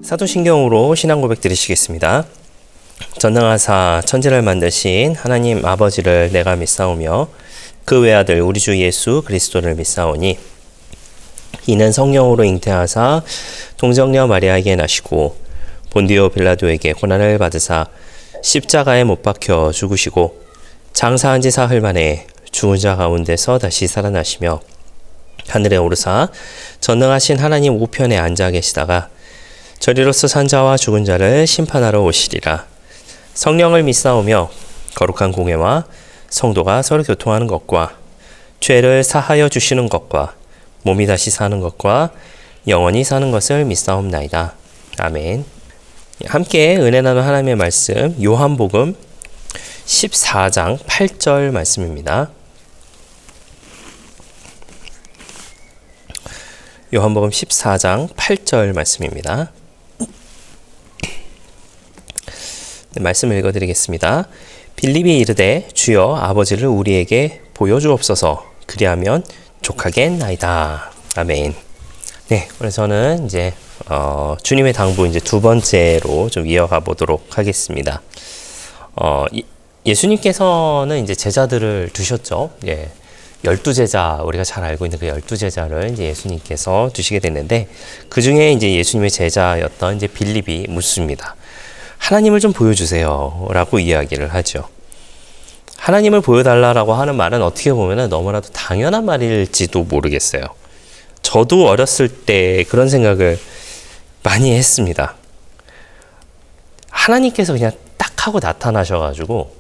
사도신경으로 신앙 고백 드리시겠습니다. 전능하사 천지를 만드신 하나님 아버지를 내가 믿사오며 그 외아들 우리 주 예수 그리스도를 믿사오니 이는 성령으로 잉태하사 동정녀 마리아에게 나시고 본디오 빌라도에게 고난을 받으사 십자가에 못 박혀 죽으시고 장사한 지 사흘 만에 죽은 자 가운데서 다시 살아나시며 하늘에 오르사 전능하신 하나님 우편에 앉아 계시다가 저리로서 산 자와 죽은 자를 심판하러 오시리라. 성령을 믿사오며 거룩한 공회와 성도가 서로 교통하는 것과 죄를 사하여 주시는 것과 몸이 다시 사는 것과 영원히 사는 것을 믿사옵나이다. 아멘. 함께 은혜 나눈 하나님의 말씀 요한복음 14장 8절 말씀입니다. 요한복음 14장 8절 말씀입니다. 말씀을 읽어드리겠습니다. 빌립이 이르되 주여 아버지를 우리에게 보여주옵소서 그리하면 족하겠나이다. 아멘. 네, 오늘 저는 이제 주님의 당부 이제 두 번째로 좀 이어가 보도록 하겠습니다. 예수님께서는 이제 제자들을 두셨죠. 예. 12제자, 우리가 잘 알고 있는 그 12제자를 이제 예수님께서 두시게 됐는데, 그 중에 이제 예수님의 제자였던 이제 빌립이 묻습니다. 하나님을 좀 보여주세요. 라고 이야기를 하죠. 하나님을 보여달라고 하는 말은 어떻게 보면 너무나도 당연한 말일지도 모르겠어요. 저도 어렸을 때 그런 생각을 많이 했습니다. 하나님께서 그냥 딱 하고 나타나셔가지고,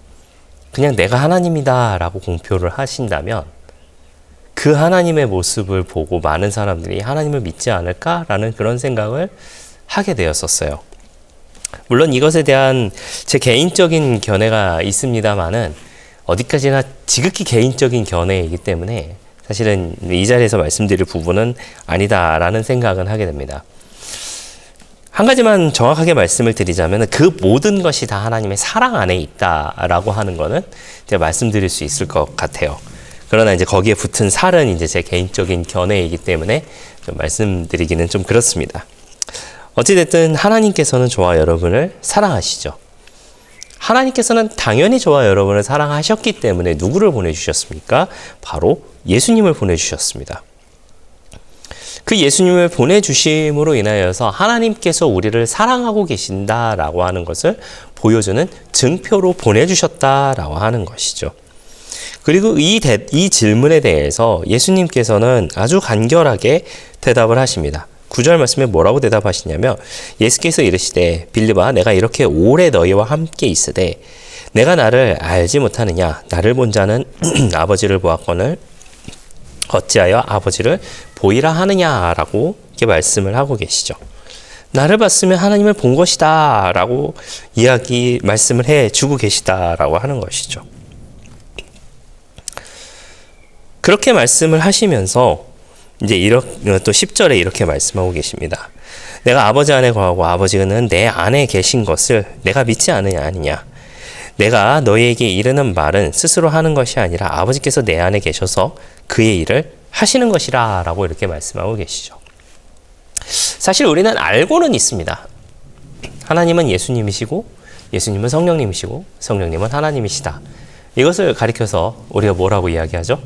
그냥 내가 하나님이다 라고 공표를 하신다면, 그 하나님의 모습을 보고 많은 사람들이 하나님을 믿지 않을까라는 그런 생각을 하게 되었었어요. 물론 이것에 대한 제 개인적인 견해가 있습니다만은 어디까지나 지극히 개인적인 견해이기 때문에 사실은 이 자리에서 말씀드릴 부분은 아니다라는 생각은 하게 됩니다. 한 가지만 정확하게 말씀을 드리자면 그 모든 것이 다 하나님의 사랑 안에 있다라고 하는 거는 제가 말씀드릴 수 있을 것 같아요. 그러나 이제 거기에 붙은 살은 이제 제 개인적인 견해이기 때문에 좀 말씀드리기는 좀 그렇습니다. 어찌됐든 하나님께서는 저와 여러분을 사랑하시죠. 하나님께서는 당연히 저와 여러분을 사랑하셨기 때문에 누구를 보내주셨습니까? 바로 예수님을 보내주셨습니다. 그 예수님을 보내주심으로 인하여서 하나님께서 우리를 사랑하고 계신다라고 하는 것을 보여주는 증표로 보내주셨다라고 하는 것이죠. 그리고 이 질문에 대해서 예수님께서는 아주 간결하게 대답을 하십니다. 9절 말씀에 뭐라고 대답하시냐면 예수께서 이르시되 빌립아 내가 이렇게 오래 너희와 함께 있으되 내가 나를 알지 못하느냐 나를 본 자는 아버지를 보았거늘 어찌하여 아버지를 보이라 하느냐라고 이렇게 말씀을 하고 계시죠. 나를 봤으면 하나님을 본 것이다 라고 말씀을 해주고 계시다라고 하는 것이죠. 그렇게 말씀을 하시면서 이제 또 10절에 이렇게 말씀하고 계십니다. 내가 아버지 안에 거하고 아버지는 내 안에 계신 것을 내가 믿지 아니냐. 내가 너희에게 이르는 말은 스스로 하는 것이 아니라 아버지께서 내 안에 계셔서 그의 일을 하시는 것이라 라고 이렇게 말씀하고 계시죠. 사실 우리는 알고는 있습니다. 하나님은 예수님이시고 예수님은 성령님이시고 성령님은 하나님이시다. 이것을 가리켜서 우리가 뭐라고 이야기하죠?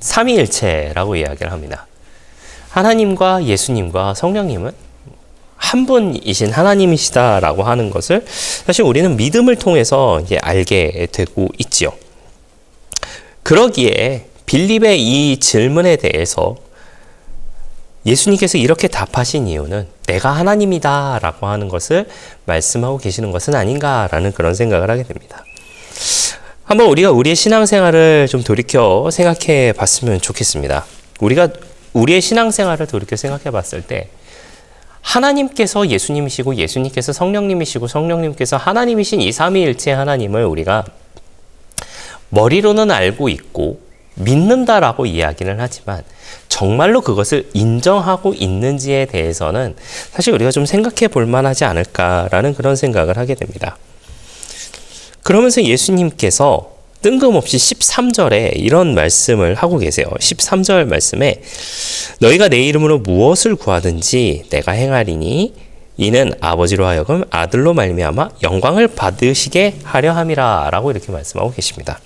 삼위일체라고 이야기를 합니다. 하나님과 예수님과 성령님은 한 분이신 하나님이시다라고 하는 것을 사실 우리는 믿음을 통해서 이제 알게 되고 있지요. 그러기에 빌립의 이 질문에 대해서 예수님께서 이렇게 답하신 이유는 내가 하나님이다라고 하는 것을 말씀하고 계시는 것은 아닌가라는 그런 생각을 하게 됩니다. 한번 우리가 우리의 신앙생활을 좀 돌이켜 생각해 봤으면 좋겠습니다. 우리가 우리의 신앙생활을 돌이켜 생각해 봤을 때 하나님께서 예수님이시고 예수님께서 성령님이시고 성령님께서 하나님이신 이 삼위일체 하나님을 우리가 머리로는 알고 있고 믿는다라고 이야기는 하지만 정말로 그것을 인정하고 있는지에 대해서는 사실 우리가 좀 생각해 볼 만하지 않을까라는 그런 생각을 하게 됩니다. 그러면서 예수님께서 뜬금없이 13절에 이런 말씀을 하고 계세요. 13절 말씀에 너희가 내 이름으로 무엇을 구하든지 내가 행하리니 이는 아버지로 하여금 아들로 말미암아 영광을 받으시게 하려 함이라 라고 이렇게 말씀하고 계십니다.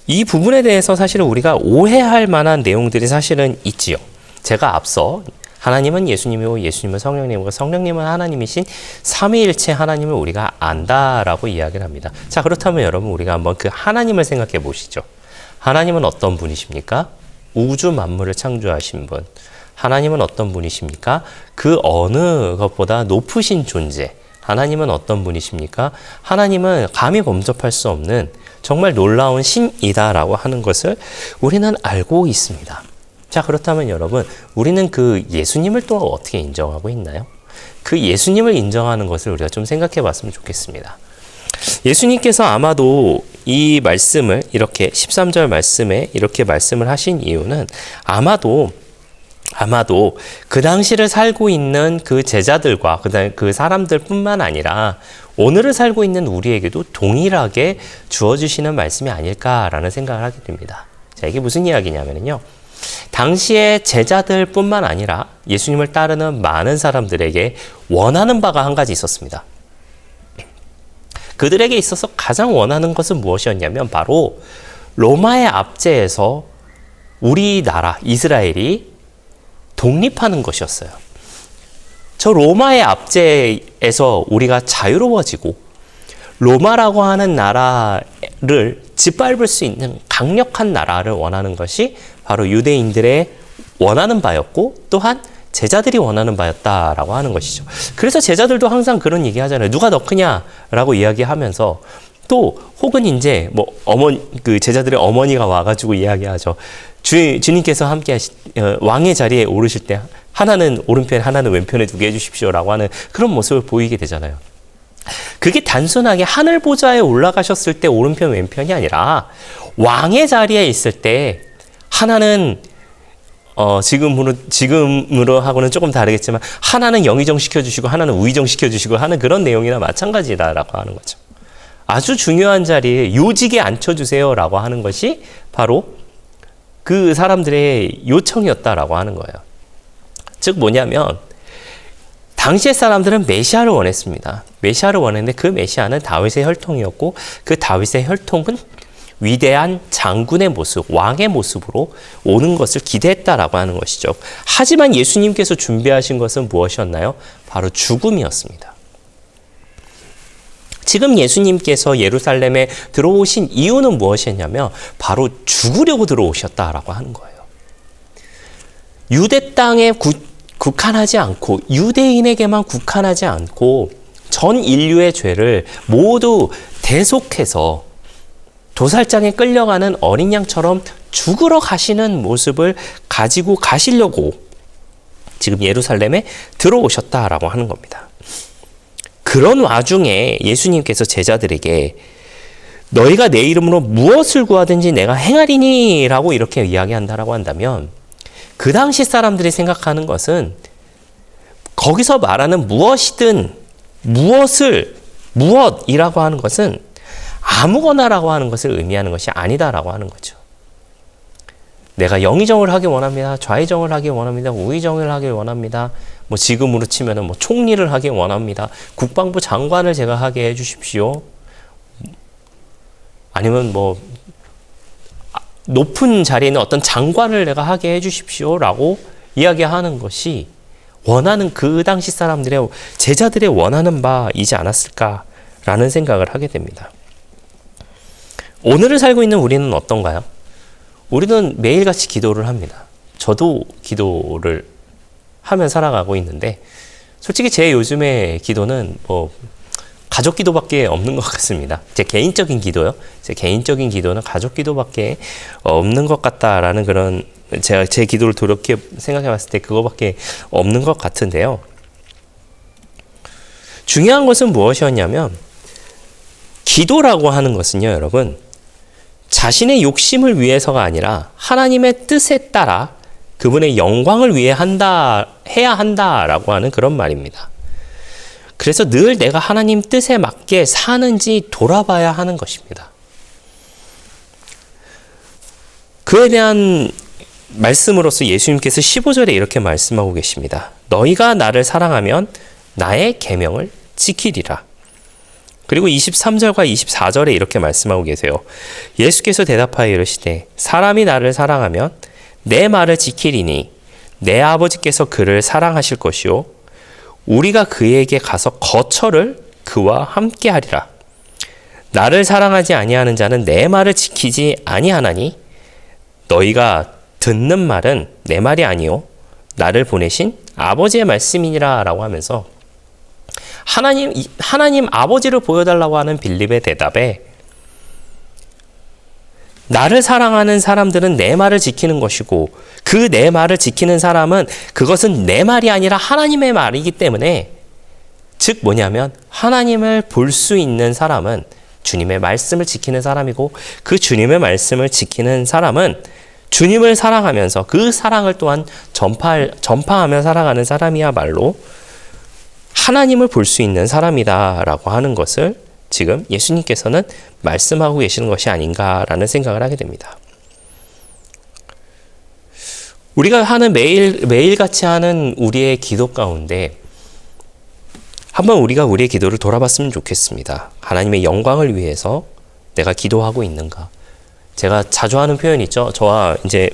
이 부분에 대해서 사실은 우리가 오해할 만한 내용들이 사실은 있지요. 제가 앞서 하나님은 예수님이고 예수님은 성령님이고 성령님은 하나님이신 삼위일체 하나님을 우리가 안다라고 이야기를 합니다. 자, 그렇다면 여러분 우리가 한번 그 하나님을 생각해 보시죠. 하나님은 어떤 분이십니까? 우주 만물을 창조하신 분. 하나님은 어떤 분이십니까? 그 어느 것보다 높으신 존재. 하나님은 어떤 분이십니까? 하나님은 감히 범접할 수 없는 정말 놀라운 신이다라고 하는 것을 우리는 알고 있습니다. 자, 그렇다면 여러분, 우리는 그 예수님을 또 어떻게 인정하고 있나요? 그 예수님을 인정하는 것을 우리가 좀 생각해 봤으면 좋겠습니다. 예수님께서 아마도 이 말씀을 이렇게 13절 말씀에 이렇게 말씀을 하신 이유는 아마도 그 당시를 살고 있는 그 제자들과 그 사람들뿐만 아니라 오늘을 살고 있는 우리에게도 동일하게 주어주시는 말씀이 아닐까라는 생각을 하게 됩니다. 자, 이게 무슨 이야기냐면요. 당시의 제자들뿐만 아니라 예수님을 따르는 많은 사람들에게 원하는 바가 한 가지 있었습니다. 그들에게 있어서 가장 원하는 것은 무엇이었냐면 바로 로마의 압제에서 우리나라 이스라엘이 독립하는 것이었어요. 저 로마의 압제에서 우리가 자유로워지고 로마라고 하는 나라를 짓밟을 수 있는 강력한 나라를 원하는 것이 바로 유대인들의 원하는 바였고 또한 제자들이 원하는 바였다라고 하는 것이죠. 그래서 제자들도 항상 그런 얘기 하잖아요. 누가 더 크냐라고 이야기하면서 또 혹은 이제 뭐 그 제자들의 어머니가 와가지고 이야기하죠. 주님께서 함께 왕의 자리에 오르실 때 하나는 오른편 하나는 왼편에 두게 해주십시오라고 하는 그런 모습을 보이게 되잖아요. 그게 단순하게 하늘 보좌에 올라가셨을 때 오른편 왼편이 아니라 왕의 자리에 있을 때 하나는 지금으로 하고는 조금 다르겠지만 하나는 영의정 시켜주시고 하나는 우의정 시켜주시고 하는 그런 내용이나 마찬가지다라고 하는 거죠. 아주 중요한 자리에 요직에 앉혀주세요라고 하는 것이 바로 그 사람들의 요청이었다라고 하는 거예요. 즉 뭐냐면 당시의 사람들은 메시아를 원했습니다. 메시아를 원했는데 그 메시아는 다윗의 혈통이었고 그 다윗의 혈통은 위대한 장군의 모습, 왕의 모습으로 오는 것을 기대했다라고 하는 것이죠. 하지만 예수님께서 준비하신 것은 무엇이었나요? 바로 죽음이었습니다. 지금 예수님께서 예루살렘에 들어오신 이유는 무엇이었냐면 바로 죽으려고 들어오셨다라고 하는 거예요. 유대 땅에 국한하지 않고 유대인에게만 국한하지 않고 전 인류의 죄를 모두 대속해서 도살장에 끌려가는 어린 양처럼 죽으러 가시는 모습을 가지고 가시려고 지금 예루살렘에 들어오셨다라고 하는 겁니다. 그런 와중에 예수님께서 제자들에게 너희가 내 이름으로 무엇을 구하든지 내가 행하리니 라고 이렇게 이야기한다라고 한다면 그 당시 사람들이 생각하는 것은 거기서 말하는 무엇이든 무엇이라고 하는 것은 아무거나라고 하는 것을 의미하는 것이 아니다라고 하는 거죠. 내가 영의정을 하기 원합니다. 좌의정을 하기 원합니다. 우의정을 하기 원합니다. 뭐 지금으로 치면은 뭐 총리를 하기 원합니다. 국방부 장관을 제가 하게 해주십시오. 아니면 뭐 높은 자리에 있는 어떤 장관을 내가 하게 해주십시오라고 이야기하는 것이 원하는 그 당시 사람들의 제자들의 원하는 바이지 않았을까라는 생각을 하게 됩니다. 오늘을 살고 있는 우리는 어떤가요? 우리는 매일같이 기도를 합니다. 저도 기도를 하며 살아가고 있는데 솔직히 제 요즘의 기도는 뭐 가족 기도밖에 없는 것 같습니다. 제 개인적인 기도요. 제 개인적인 기도는 가족 기도밖에 없는 것 같다라는 그런 제가 제 기도를 돌이켜 생각해 봤을 때 그거밖에 없는 것 같은데요. 중요한 것은 무엇이었냐면 기도라고 하는 것은요, 여러분. 자신의 욕심을 위해서가 아니라 하나님의 뜻에 따라 그분의 영광을 위해 해야 한다라고 하는 그런 말입니다. 그래서 늘 내가 하나님 뜻에 맞게 사는지 돌아봐야 하는 것입니다. 그에 대한 말씀으로서 예수님께서 15절에 이렇게 말씀하고 계십니다. 너희가 나를 사랑하면 나의 계명을 지키리라. 그리고 23절과 24절에 이렇게 말씀하고 계세요. 예수께서 대답하여 이르시되 사람이 나를 사랑하면 내 말을 지키리니 내 아버지께서 그를 사랑하실 것이요 우리가 그에게 가서 거처를 그와 함께 하리라. 나를 사랑하지 아니하는 자는 내 말을 지키지 아니하나니 너희가 듣는 말은 내 말이 아니요 나를 보내신 아버지의 말씀이니라 라고 하면서 하나님 아버지를 보여달라고 하는 빌립의 대답에 나를 사랑하는 사람들은 내 말을 지키는 것이고 그 내 말을 지키는 사람은 그것은 내 말이 아니라 하나님의 말이기 때문에 즉 뭐냐면 하나님을 볼 수 있는 사람은 주님의 말씀을 지키는 사람이고 그 주님의 말씀을 지키는 사람은 주님을 사랑하면서 그 사랑을 또한 전파하며 살아가는 사람이야말로 하나님을 볼 수 있는 사람이다라고 하는 것을 지금 예수님께서는 말씀하고 계시는 것이 아닌가라는 생각을 하게 됩니다. 우리가 하는 매일같이 하는 우리의 기도 가운데 한번 우리가 우리의 기도를 돌아봤으면 좋겠습니다. 하나님의 영광을 위해서 내가 기도하고 있는가? 제가 자주 하는 표현이 있죠. 저와 이제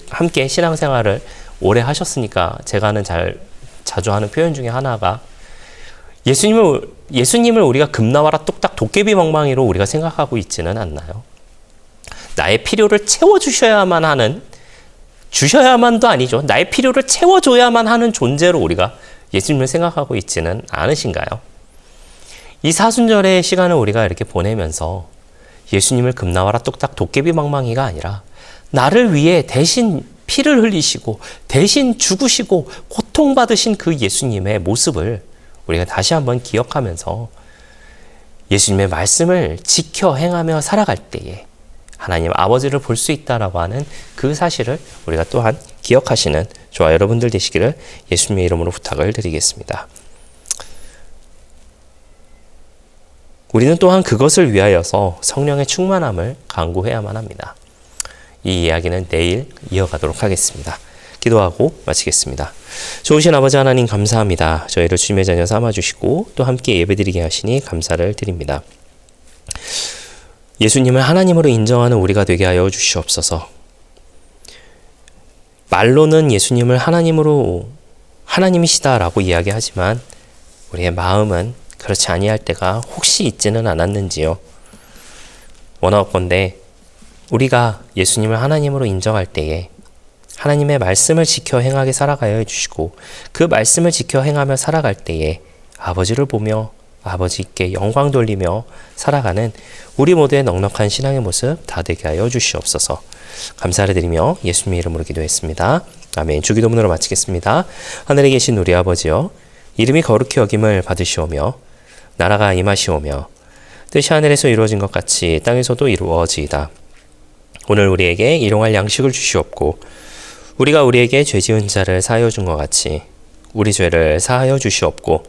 함께 신앙생활을 오래 하셨으니까 제가 자주 하는 표현 중에 하나가 예수님을 우리가 금나와라 뚝딱 도깨비 멍망이로 우리가 생각하고 있지는 않나요? 나의 필요를 주셔야만도 아니죠. 나의 필요를 채워줘야만 하는 존재로 우리가 예수님을 생각하고 있지는 않으신가요? 이 사순절의 시간을 우리가 이렇게 보내면서 예수님을 금나와라 뚝딱 도깨비 멍망이가 아니라 나를 위해 대신 피를 흘리시고 대신 죽으시고 고통받으신 그 예수님의 모습을 우리가 다시 한번 기억하면서 예수님의 말씀을 지켜 행하며 살아갈 때에 하나님 아버지를 볼 수 있다라고 하는 그 사실을 우리가 또한 기억하시는 저와 여러분들 되시기를 예수님의 이름으로 부탁을 드리겠습니다. 우리는 또한 그것을 위하여서 성령의 충만함을 간구해야만 합니다. 이 이야기는 내일 이어가도록 하겠습니다. 기도하고 마치겠습니다. 좋으신 아버지 하나님 감사합니다. 저희를 주님의 자녀 삼아주시고 또 함께 예배드리게 하시니 감사를 드립니다. 예수님을 하나님으로 인정하는 우리가 되게 하여 주시옵소서. 말로는 예수님을 하나님이시다라고 이야기하지만 우리의 마음은 그렇지 아니할 때가 혹시 있지는 않았는지요. 원하건대 우리가 예수님을 하나님으로 인정할 때에 하나님의 말씀을 지켜 행하게 살아가야 해주시고 그 말씀을 지켜 행하며 살아갈 때에 아버지를 보며 아버지께 영광 돌리며 살아가는 우리 모두의 넉넉한 신앙의 모습 다 되게 하여 주시옵소서. 감사를 드리며 예수님의 이름으로 기도했습니다. 아멘. 주기도문으로 마치겠습니다. 하늘에 계신 우리 아버지여, 이름이 거룩히 여김을 받으시오며 나라가 임하시오며 뜻이 하늘에서 이루어진 것 같이 땅에서도 이루어지이다. 오늘 우리에게 일용할 양식을 주시옵고 우리가 우리에게 죄 지은 자를 사하여 준 것 같이 우리 죄를 사하여 주시옵고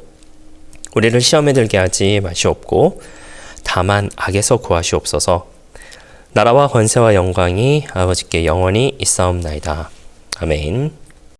우리를 시험에 들게 하지 마시옵고 다만 악에서 구하시옵소서. 나라와 권세와 영광이 아버지께 영원히 있사옵나이다. 아멘.